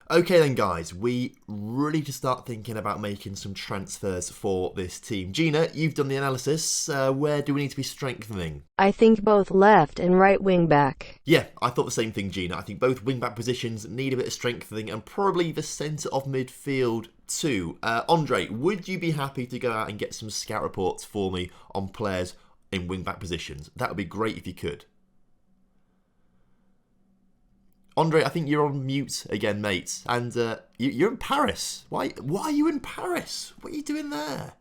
Okay then guys, we really need to start thinking about making some transfers for this team. Gina, you've done the analysis. Where do we need to be strengthening? I think both left and right wing back. Yeah, I thought the same thing, Gina. I think both wing back positions need a bit of strengthening and probably the centre of midfield too. Andre, would you be happy to go out and get some scout reports for me on players in wing back positions? That would be great if you could. Andre, I think you're on mute again, mate. And you're in Paris. Why are you in Paris? What are you doing there?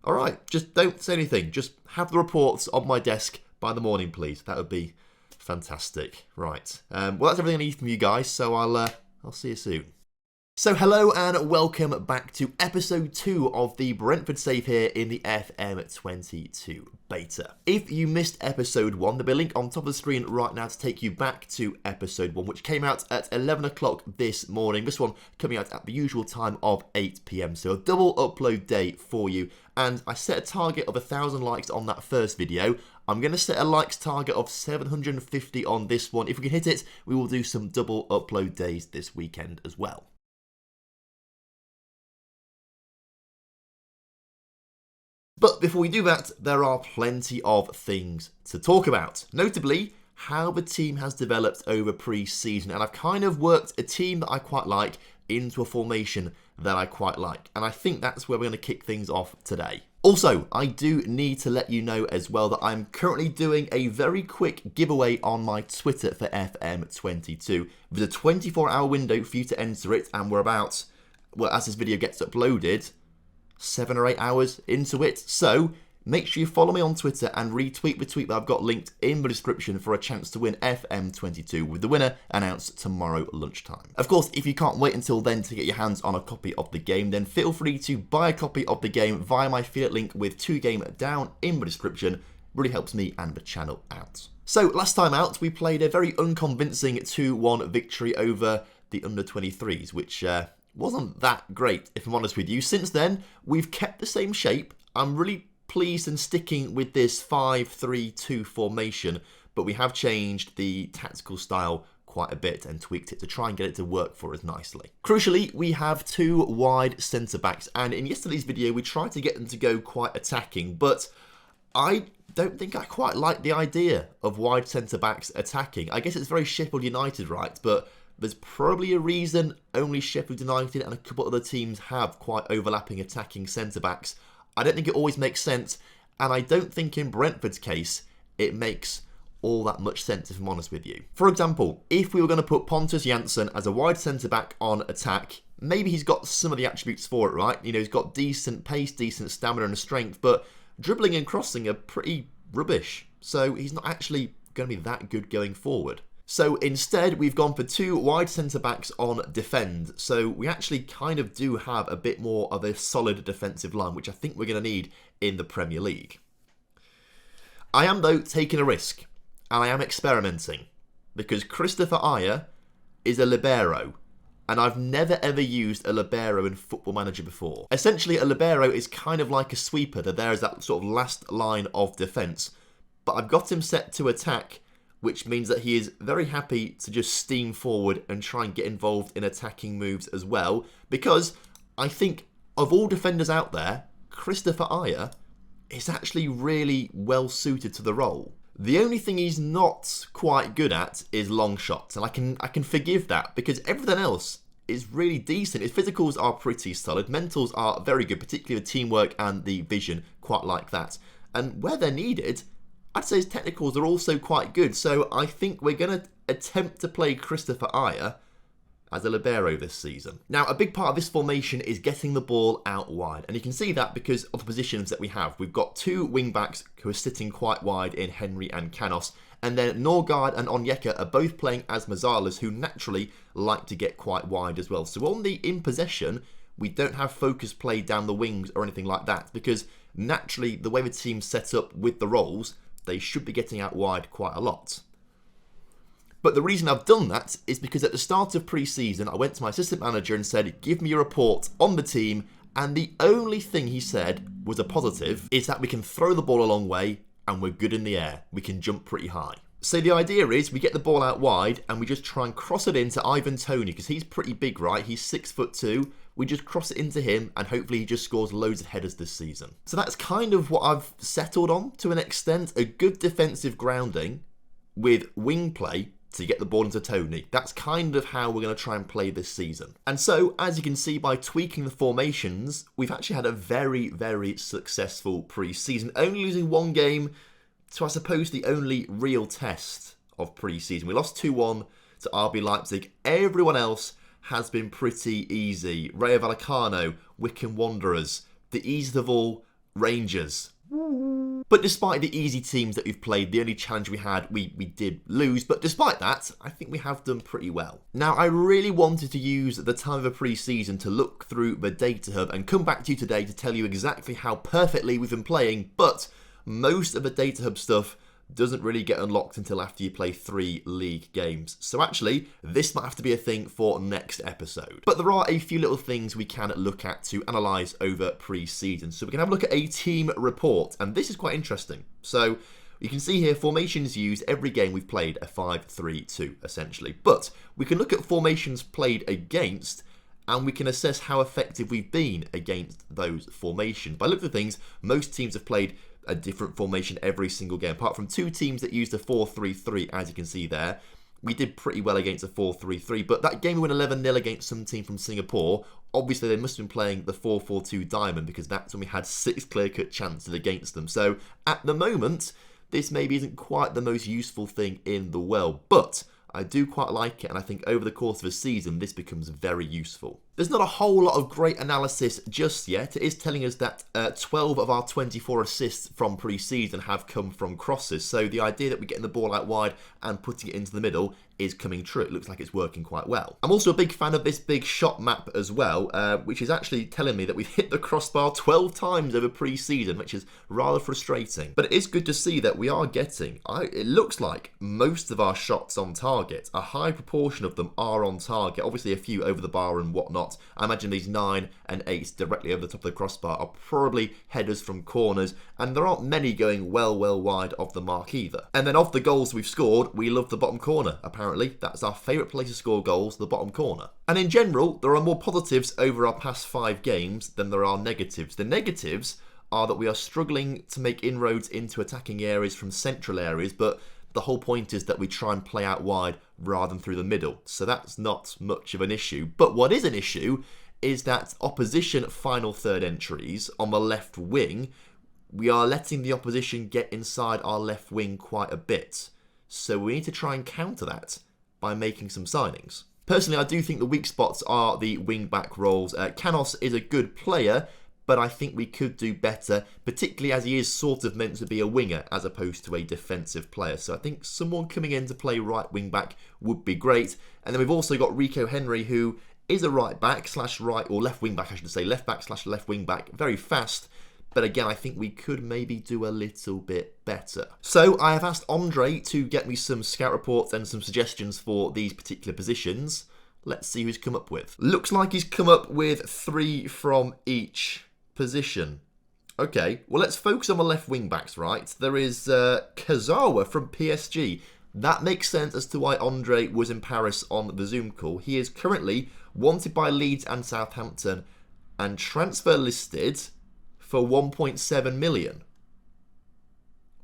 All right, just don't say anything. Just have the reports on my desk by the morning, please. That would be fantastic. Right. Well, that's everything I need from you guys. So I'll see you soon. So hello and welcome back to episode 2 of the Brentford save here in the FM22 Beta. If you missed episode 1, there'll be a link on top of the screen right now to take you back to episode 1, which came out at 11 o'clock this morning. This one coming out at the usual time of 8 PM, so a double upload day for you. And I set a target of 1,000 likes on that first video. I'm going to set a likes target of 750 on this one. If we can hit it, we will do some double upload days this weekend as well. But before we do that, there are plenty of things to talk about. Notably, how the team has developed over pre-season. And I've kind of worked a team that I quite like into a formation that I quite like. And I think that's where we're going to kick things off today. Also, I do need to let you know as well that I'm currently doing a very quick giveaway on my Twitter for FM22. There's a 24-hour window for you to enter it, and we're about, well, as this video gets uploaded, 7 or 8 hours into it. So make sure you follow me on Twitter and retweet the tweet that I've got linked in the description for a chance to win FM22, with the winner announced tomorrow lunchtime. Of course, if you can't wait until then to get your hands on a copy of the game, then feel free to buy a copy of the game via my affiliate link with 2game down in the description. Really helps me and the channel out. So last time out, we played a very unconvincing 2-1 victory over the under-23s, which wasn't that great, if I'm honest with you. Since then, we've kept the same shape. I'm really pleased and sticking with this 5-3-2 formation, but we have changed the tactical style quite a bit and tweaked it to try and get it to work for us nicely. Crucially, we have 2 wide centre-backs, and in yesterday's video, we tried to get them to go quite attacking, but I don't think I quite like the idea of wide centre-backs attacking. I guess it's very Sheffield United, right? But there's probably a reason only Sheffield United and a couple other teams have quite overlapping attacking centre-backs. I don't think it always makes sense, and I don't think in Brentford's case it makes all that much sense, if I'm honest with you. For example, if we were going to put Pontus Jansson as a wide centre-back on attack, maybe he's got some of the attributes for it, right? You know, he's got decent pace, decent stamina and strength, but dribbling and crossing are pretty rubbish, so he's not actually going to be that good going forward. So instead, we've gone for 2 wide centre-backs on defend. So we actually kind of do have a bit more of a solid defensive line, which I think we're going to need in the Premier League. I am, though, taking a risk, and I am experimenting, because Christopher Ajer is a libero, and I've never ever used a libero in Football Manager before. Essentially, a libero is kind of like a sweeper, that there is that sort of last line of defence, but I've got him set to attack, which means that he is very happy to just steam forward and try and get involved in attacking moves as well, because I think of all defenders out there, Christopher Ajer is actually really well suited to the role. The only thing he's not quite good at is long shots, and I can forgive that because everything else is really decent. His physicals are pretty solid, mentals are very good, particularly the teamwork and the vision, quite like that. And where they're needed, I'd say his technicals are also quite good, so I think we're going to attempt to play Christopher Ajer as a libero this season. Now, a big part of this formation is getting the ball out wide, and you can see that because of the positions that we have. We've got 2 wing-backs who are sitting quite wide in Henry and Canos, and then Norgard and Onyeka are both playing as Mazalas, who naturally like to get quite wide as well. So on the in possession, we don't have focused play down the wings or anything like that, because naturally, the way the team's set up with the roles, they should be getting out wide quite a lot. But the reason I've done that is because at the start of pre-season, I went to my assistant manager and said, give me a report on the team, and the only thing he said was a positive, is that we can throw the ball a long way and we're good in the air. We can jump pretty high. So the idea is we get the ball out wide and we just try and cross it into Ivan Toney, because he's pretty big, right? He's 6'2". We just cross it into him and hopefully he just scores loads of headers this season. So that's kind of what I've settled on to an extent. A good defensive grounding with wing play to get the ball into Toney. That's kind of how we're going to try and play this season. And so, as you can see, by tweaking the formations, we've actually had a very, very successful pre-season. Only losing one game to, I suppose, the only real test of pre-season. We lost 2-1 to RB Leipzig. Everyone else has been pretty easy. Rayo Vallecano, Wycombe Wanderers, the easiest of all, Rangers. But despite the easy teams that we've played, the only challenge we had, we did lose. But despite that, I think we have done pretty well. Now, I really wanted to use the time of a pre-season to look through the data hub and come back to you today to tell you exactly how perfectly we've been playing. But most of the data hub stuff doesn't really get unlocked until after you play 3 league games. So actually, this might have to be a thing for next episode. But there are a few little things we can look at to analyse over pre-season. So we can have a look at a team report, and this is quite interesting. So you can see here formations used every game we've played, a 5-3-2 essentially. But we can look at formations played against, and we can assess how effective we've been against those formations. By looking at things, most teams have played a different formation every single game. Apart from 2 teams that used a 4-3-3, as you can see there, we did pretty well against a 4-3-3. But that game we won 11-0 against some team from Singapore, obviously they must have been playing the 4-4-2 diamond, because that's when we had 6 clear-cut chances against them. So at the moment, this maybe isn't quite the most useful thing in the world, but I do quite like it, and I think over the course of a season, this becomes very useful. There's not a whole lot of great analysis just yet. It is telling us that 12 of our 24 assists from pre-season have come from crosses. So the idea that we're getting the ball out wide and putting it into the middle is coming true. It looks like it's working quite well. I'm also a big fan of this big shot map as well, which is actually telling me that we've hit the crossbar 12 times over pre-season, which is rather frustrating. But it is good to see that we are getting, it looks like, most of our shots on target. A high proportion of them are on target. Obviously a few over the bar and whatnot. I imagine these 9 and 8s directly over the top of the crossbar are probably headers from corners, and there aren't many going well wide of the mark either. And then of the goals we've scored, we love the bottom corner, apparently. That's our favourite place to score goals, the bottom corner. And in general, there are more positives over our past 5 games than there are negatives. The negatives are that we are struggling to make inroads into attacking areas from central areas, but the whole point is that we try and play out wide rather than through the middle. So that's not much of an issue. But what is an issue is that opposition final third entries on the left wing, we are letting the opposition get inside our left wing quite a bit. So we need to try and counter that by making some signings. Personally, I do think the weak spots are the wing-back roles. Canos is a good player, but I think we could do better, particularly as he is sort of meant to be a winger as opposed to a defensive player. So I think someone coming in to play right wing back would be great. And then we've also got Rico Henry, who is a right back slash right, or left wing back, I should say, left back slash left wing back, very fast. But again, I think we could maybe do a little bit better. So I have asked Andre to get me some scout reports and some suggestions for these particular positions. Let's see who he's come up with. Looks like he's come up with 3 from each position. Okay, well, let's focus on the left wing backs, right? There is Kazawa from PSG. That makes sense as to why Andre was in Paris on the Zoom call. He is currently wanted by Leeds and Southampton and transfer listed for 1.7 million.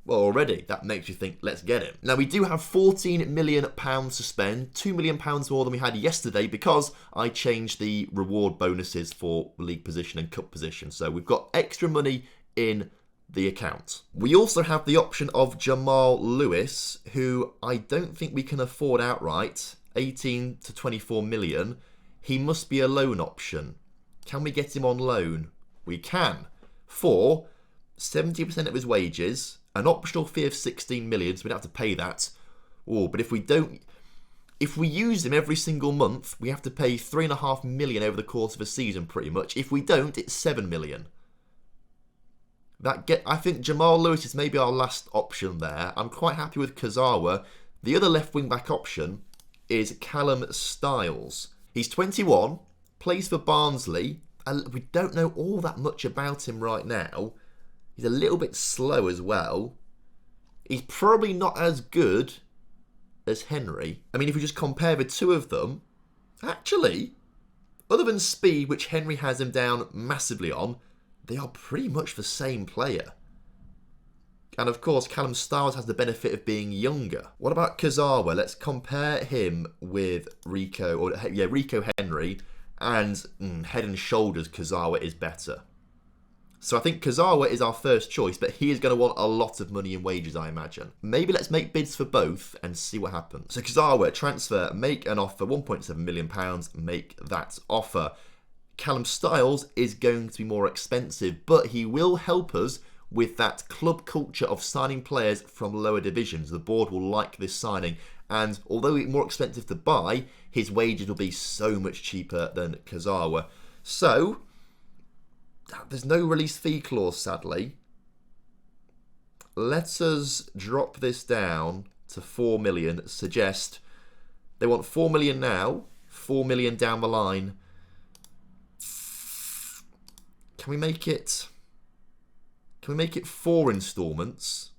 Well, already, that makes you think, let's get him. Now, we do have £14 million to spend, £2 million more than we had yesterday because I changed the reward bonuses for league position and cup position. So we've got extra money in the account. We also have the option of Jamal Lewis, who I don't think we can afford outright, 18 to 24 million. He must be a loan option. Can we get him on loan? We can. For 70% of his wages, an optional fee of 16 million, so we'd have to pay that. Oh, but if we use him every single month, we have to pay 3.5 million over the course of a season, pretty much. If we don't, it's 7 million. I think Jamal Lewis is maybe our last option there. I'm quite happy with Kazawa. The other left wing back option is Callum Styles. He's 21, plays for Barnsley. We don't know all that much about him right now. He's a little bit slow as well. He's probably not as good as Henry. I mean, if we just compare the two of them, actually, other than speed, which Henry has him down massively on, they are pretty much the same player. And of course, Callum Styles has the benefit of being younger. What about Kazawa? Let's compare him with Rico Henry, and head and shoulders Kazawa is better. So I think Kazawa is our first choice, but he is going to want a lot of money and wages, I imagine. Maybe let's make bids for both and see what happens. So Kazawa, transfer, make an offer, £1.7 million, make that offer. Callum Styles is going to be more expensive, but he will help us with that club culture of signing players from lower divisions. The board will like this signing, and although it's more expensive to buy, his wages will be so much cheaper than Kazawa. So there's no release fee clause, sadly. Let us drop this down to 4 million. Suggest they want 4 million now, 4 million down the line. Can we make it 4 installments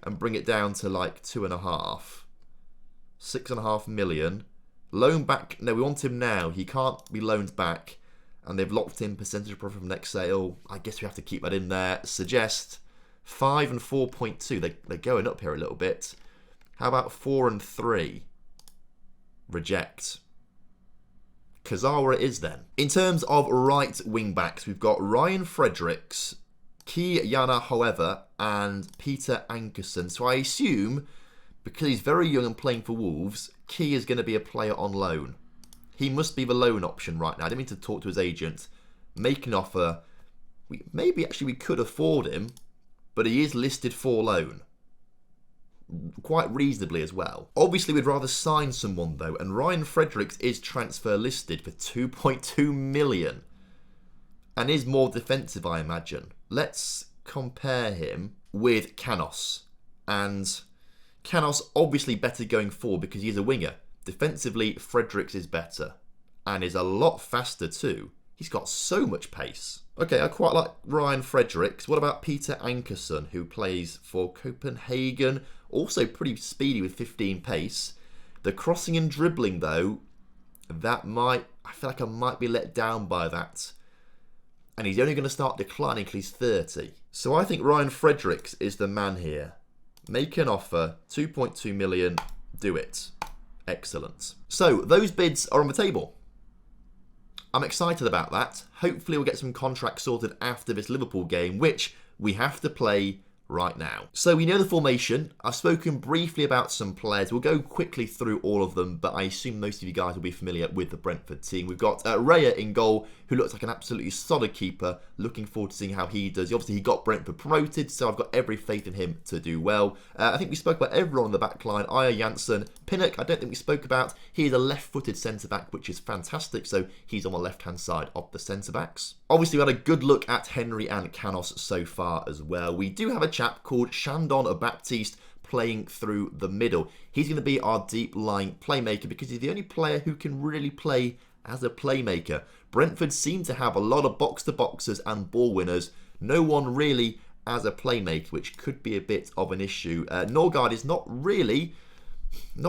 and bring it down to like 2.5? 6.5 million. Loan back. No, we want him now. He can't be loaned back. And they've locked in percentage of profit from next sale. I guess we have to keep that in there. Suggest 5 and 4.2. They're going up here a little bit. How about 4 and 3? Reject. Kazawa it is then. In terms of right wing backs, we've got Ryan Fredericks, Ki Yana, however, and Peter Ankerson. So I assume, because he's very young and playing for Wolves, Ki is going to be a player on loan. He must be the loan option right now. I didn't mean to talk to his agent. Make an offer. Maybe we could afford him, but he is listed for loan. Quite reasonably as well. Obviously, we'd rather sign someone though, and Ryan Fredericks is transfer listed for 2.2 million. And is more defensive, I imagine. Let's compare him with Canos. And Canos obviously better going forward because he's a winger. Defensively, Fredericks is better. And is a lot faster too. He's got so much pace. Okay, I quite like Ryan Fredericks. What about Peter Ankerson, who plays for Copenhagen? Also pretty speedy with 15 pace. The crossing and dribbling though, I feel like I might be let down by that. And he's only going to start declining until he's 30. So I think Ryan Fredericks is the man here. Make an offer, 2.2 million, do it. Excellent. So those bids are on the table. I'm excited about that. Hopefully we'll get some contracts sorted after this Liverpool game, which we have to play right now. So we know the formation. I've spoken briefly about some players. We'll go quickly through all of them, but I assume most of you guys will be familiar with the Brentford team. We've got Raya in goal, who looks like an absolutely solid keeper. Looking forward to seeing how he does. Obviously, he got Brentford promoted, so I've got every faith in him to do well. I think we spoke about everyone on the back line. Aya Janssen. Pinnock, I don't think we spoke about. He is a left-footed centre-back, which is fantastic, so he's on the left-hand side of the centre-backs. Obviously, we had a good look at Henry and Canos so far as well. We do have a chap called Shandon Baptiste playing through the middle. He's going to be our deep-lying playmaker because he's the only player who can really play as a playmaker. Brentford seem to have a lot of box-to-boxers and ball winners. No one really as a playmaker, which could be a bit of an issue. Norgard is not really a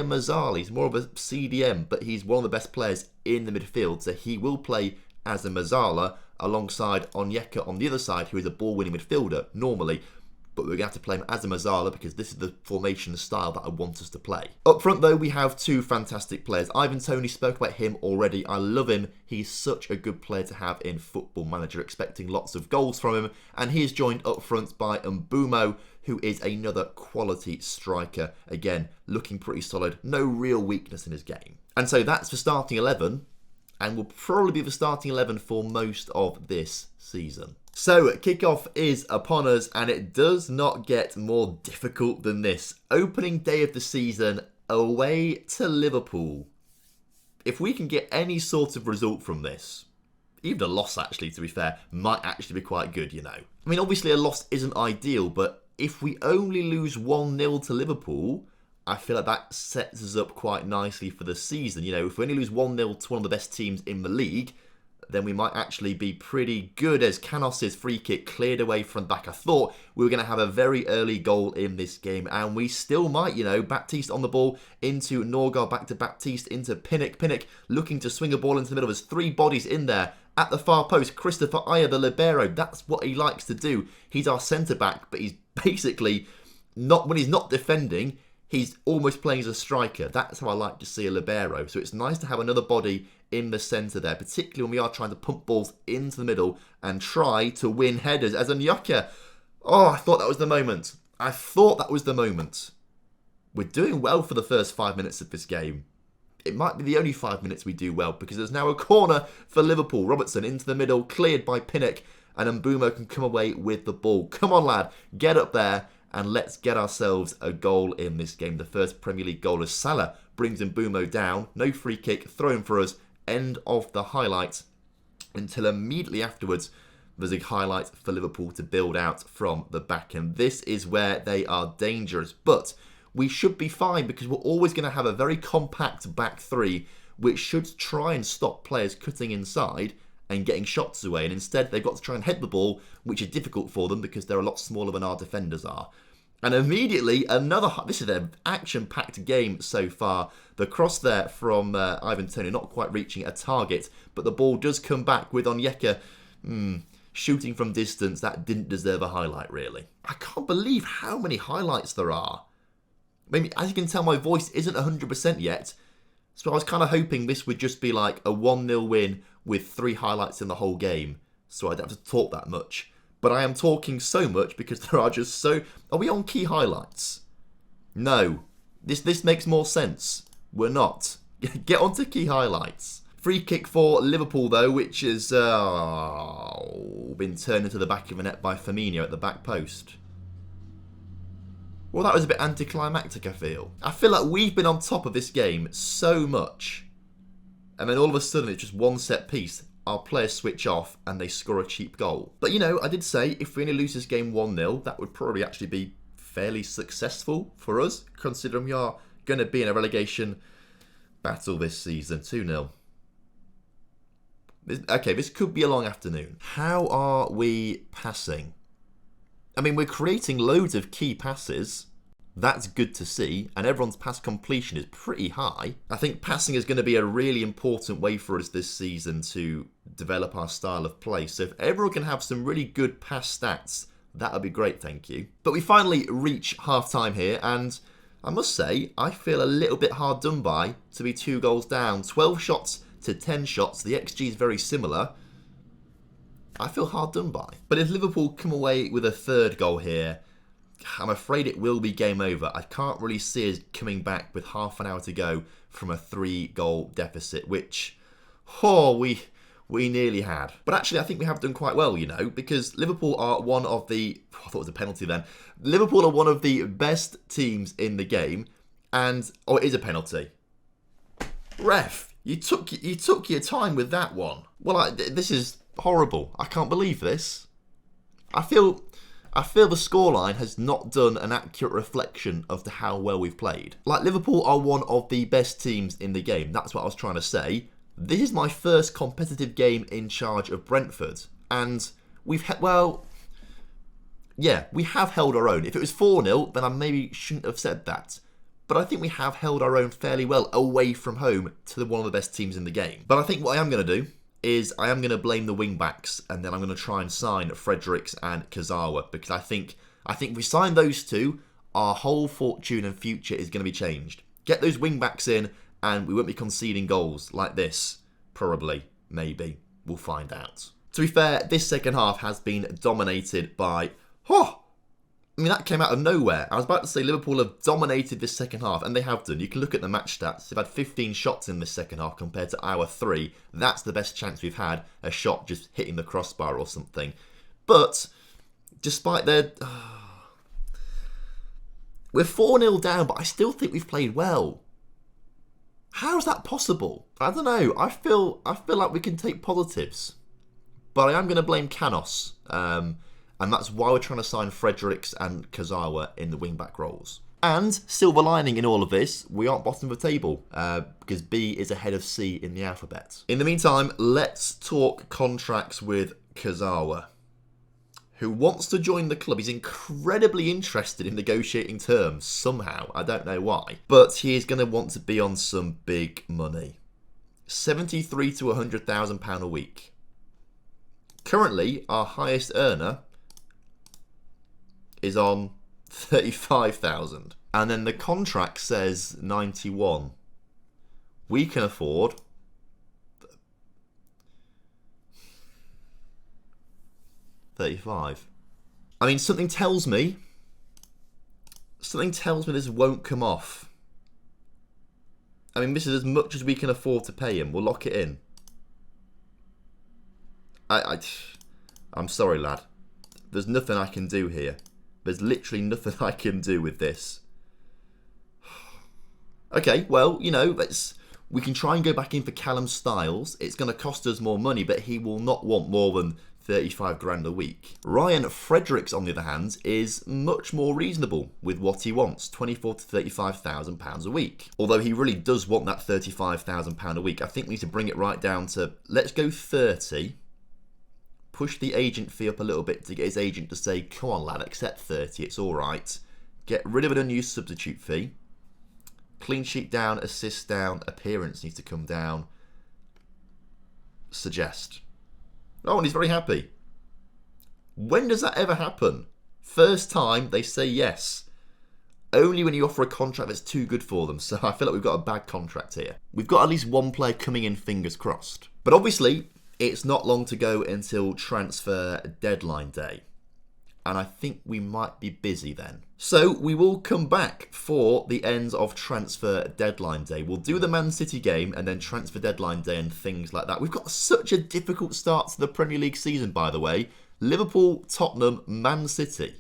Mazzali. He's more of a CDM, but he's one of the best players in the midfield, so he will play as a Mazzala alongside Onyeka on the other side, who is a ball-winning midfielder normally. But we're going to have to play him as a Mazzala because this is the formation style that I want us to play. Up front, though, we have two fantastic players. Ivan Toney, spoke about him already. I love him. He's such a good player to have in Football Manager, expecting lots of goals from him. And he is joined up front by Mbumo, who is another quality striker. Again, looking pretty solid. No real weakness in his game. And so that's the starting 11. And will probably be the starting 11 for most of this season. So, kickoff is upon us, and it does not get more difficult than this. Opening day of the season, away to Liverpool. If we can get any sort of result from this, even a loss actually, to be fair, might actually be quite good, you know. I mean, obviously a loss isn't ideal, but if we only lose 1-0 to Liverpool, I feel like that sets us up quite nicely for the season. You know, if we only lose 1-0 to one of the best teams in the league, then we might actually be pretty good, as Canos' free kick cleared away from the back. I thought we were going to have a very early goal in this game, and we still might, Baptiste on the ball into Norgard, back to Baptiste, into Pinnock. Pinnock looking to swing a ball into the middle. There's 3 bodies in there. At the far post, Christopher Ayer, the libero. That's what he likes to do. He's our centre-back, but he's basically, not when he's not defending, he's almost playing as a striker. That's how I like to see a libero. So it's nice to have another body in the centre there, particularly when we are trying to pump balls into the middle and try to win headers. As Anyoka, I thought that was the moment. We're doing well for the first 5 minutes of this game. It might be the only 5 minutes we do well, because there's now a corner for Liverpool. Robertson into the middle, cleared by Pinnock, and Mbeumo can come away with the ball. Come on, lad, get up there, and let's get ourselves a goal in this game. The first Premier League goal as Salah brings Mbeumo down. No free kick thrown for us. End of the highlight. Until immediately afterwards, there's a highlight for Liverpool to build out from the back. And this is where they are dangerous. But we should be fine, because we're always going to have a very compact back three, which should try and stop players cutting inside and getting shots away. And instead, they've got to try and head the ball, which is difficult for them because they're a lot smaller than our defenders are. And immediately, this is an action-packed game so far. The cross there from Ivan Toney, not quite reaching a target, but the ball does come back with Onyeka shooting from distance. That didn't deserve a highlight, really. I can't believe how many highlights there are. Maybe, as you can tell, my voice isn't 100% yet, so I was kind of hoping this would just be like a 1-0 win with 3 highlights in the whole game, so I don't have to talk that much. But I am talking so much because there are just so... Are we on key highlights? No. This makes more sense. We're not. Get on to key highlights. Free kick for Liverpool, though, which has been turned into the back of the net by Firmino at the back post. Well, that was a bit anticlimactic, I feel. I feel like we've been on top of this game so much, and then all of a sudden it's just one set piece. Our players switch off and they score a cheap goal. But, I did say if we only lose this game 1-0, that would probably actually be fairly successful for us, considering we are going to be in a relegation battle this season. 2-0. Okay, this could be a long afternoon. How are we passing? I mean, we're creating loads of key passes. That's good to see, and everyone's pass completion is pretty high. I think passing is going to be a really important way for us this season to develop our style of play. So if everyone can have some really good pass stats, that would be great, thank you. But we finally reach half-time here, and I must say, I feel a little bit hard done by to be 2 goals down. 12 shots to 10 shots. The XG is very similar. I feel hard done by. But if Liverpool come away with a 3rd goal here, I'm afraid it will be game over. I can't really see us coming back with half an hour to go from a 3-goal deficit, which, we nearly had. But actually, I think we have done quite well, because Liverpool are one of the... I thought it was a penalty then. Liverpool are one of the best teams in the game, and... it is a penalty. Ref, you took your time with that one. Well, this is horrible. I can't believe this. I feel the scoreline has not done an accurate reflection of how well we've played. Like, Liverpool are one of the best teams in the game. That's what I was trying to say. This is my first competitive game in charge of Brentford. And we have held our own. If it was 4-0, then I maybe shouldn't have said that. But I think we have held our own fairly well away from home to one of the best teams in the game. But I think what I am going to do is I am going to blame the wing-backs, and then I'm going to try and sign Fredericks and Kazawa, because I think if we sign those two, our whole fortune and future is going to be changed. Get those wing-backs in, and we won't be conceding goals like this. Probably. Maybe. We'll find out. To be fair, this second half has been dominated by... that came out of nowhere. I was about to say Liverpool have dominated this second half, and they have done. You can look at the match stats. They've had 15 shots in this second half compared to our 3. That's the best chance we've had, a shot just hitting the crossbar or something. But, despite their... we're 4-0 down, but I still think we've played well. How is that possible? I don't know. I feel like we can take positives. But I am going to blame Canos. And that's why we're trying to sign Fredericks and Kazawa in the wing-back roles. And silver lining in all of this, we aren't bottom of the table because B is ahead of C in the alphabet. In the meantime, let's talk contracts with Kazawa, who wants to join the club. He's incredibly interested in negotiating terms somehow. I don't know why. But he is going to want to be on some big money. £73,000 to £100,000 a week. Currently, our highest earner is on 35,000. And then the contract says 91. We can afford 35. I mean, something tells me this won't come off. I mean, this is as much as we can afford to pay him. We'll lock it in. I'm sorry, lad. There's nothing I can do here. There's literally nothing I can do with this. Okay, well, you know, we can try and go back in for Callum Styles. It's going to cost us more money, but he will not want more than 35 grand a week. Ryan Fredericks, on the other hand, is much more reasonable with what he wants, 24 to 35,000 pounds a week. Although he really does want that 35,000 pound a week. I think we need to bring it right down to, let's go 30. Push the agent fee up a little bit to get his agent to say, come on lad, accept 30, it's alright. Get rid of an unused substitute fee. Clean sheet down, assist down, appearance needs to come down. Suggest. Oh, and he's very happy. When does that ever happen? First time they say yes. Only when you offer a contract that's too good for them. So I feel like we've got a bad contract here. We've got at least one player coming in, fingers crossed. But obviously, it's not long to go until transfer deadline day. And I think we might be busy then. So we will come back for the end of transfer deadline day. We'll do the Man City game and then transfer deadline day and things like that. We've got such a difficult start to the Premier League season, by the way. Liverpool, Tottenham, Man City.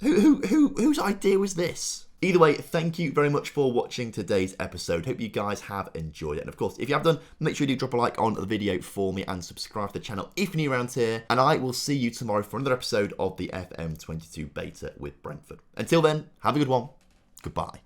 Whose idea was this? Either way, thank you very much for watching today's episode. Hope you guys have enjoyed it. And of course, if you have done, make sure you do drop a like on the video for me and subscribe to the channel if you're new around here. And I will see you tomorrow for another episode of the FM22 Beta with Brentford. Until then, have a good one. Goodbye.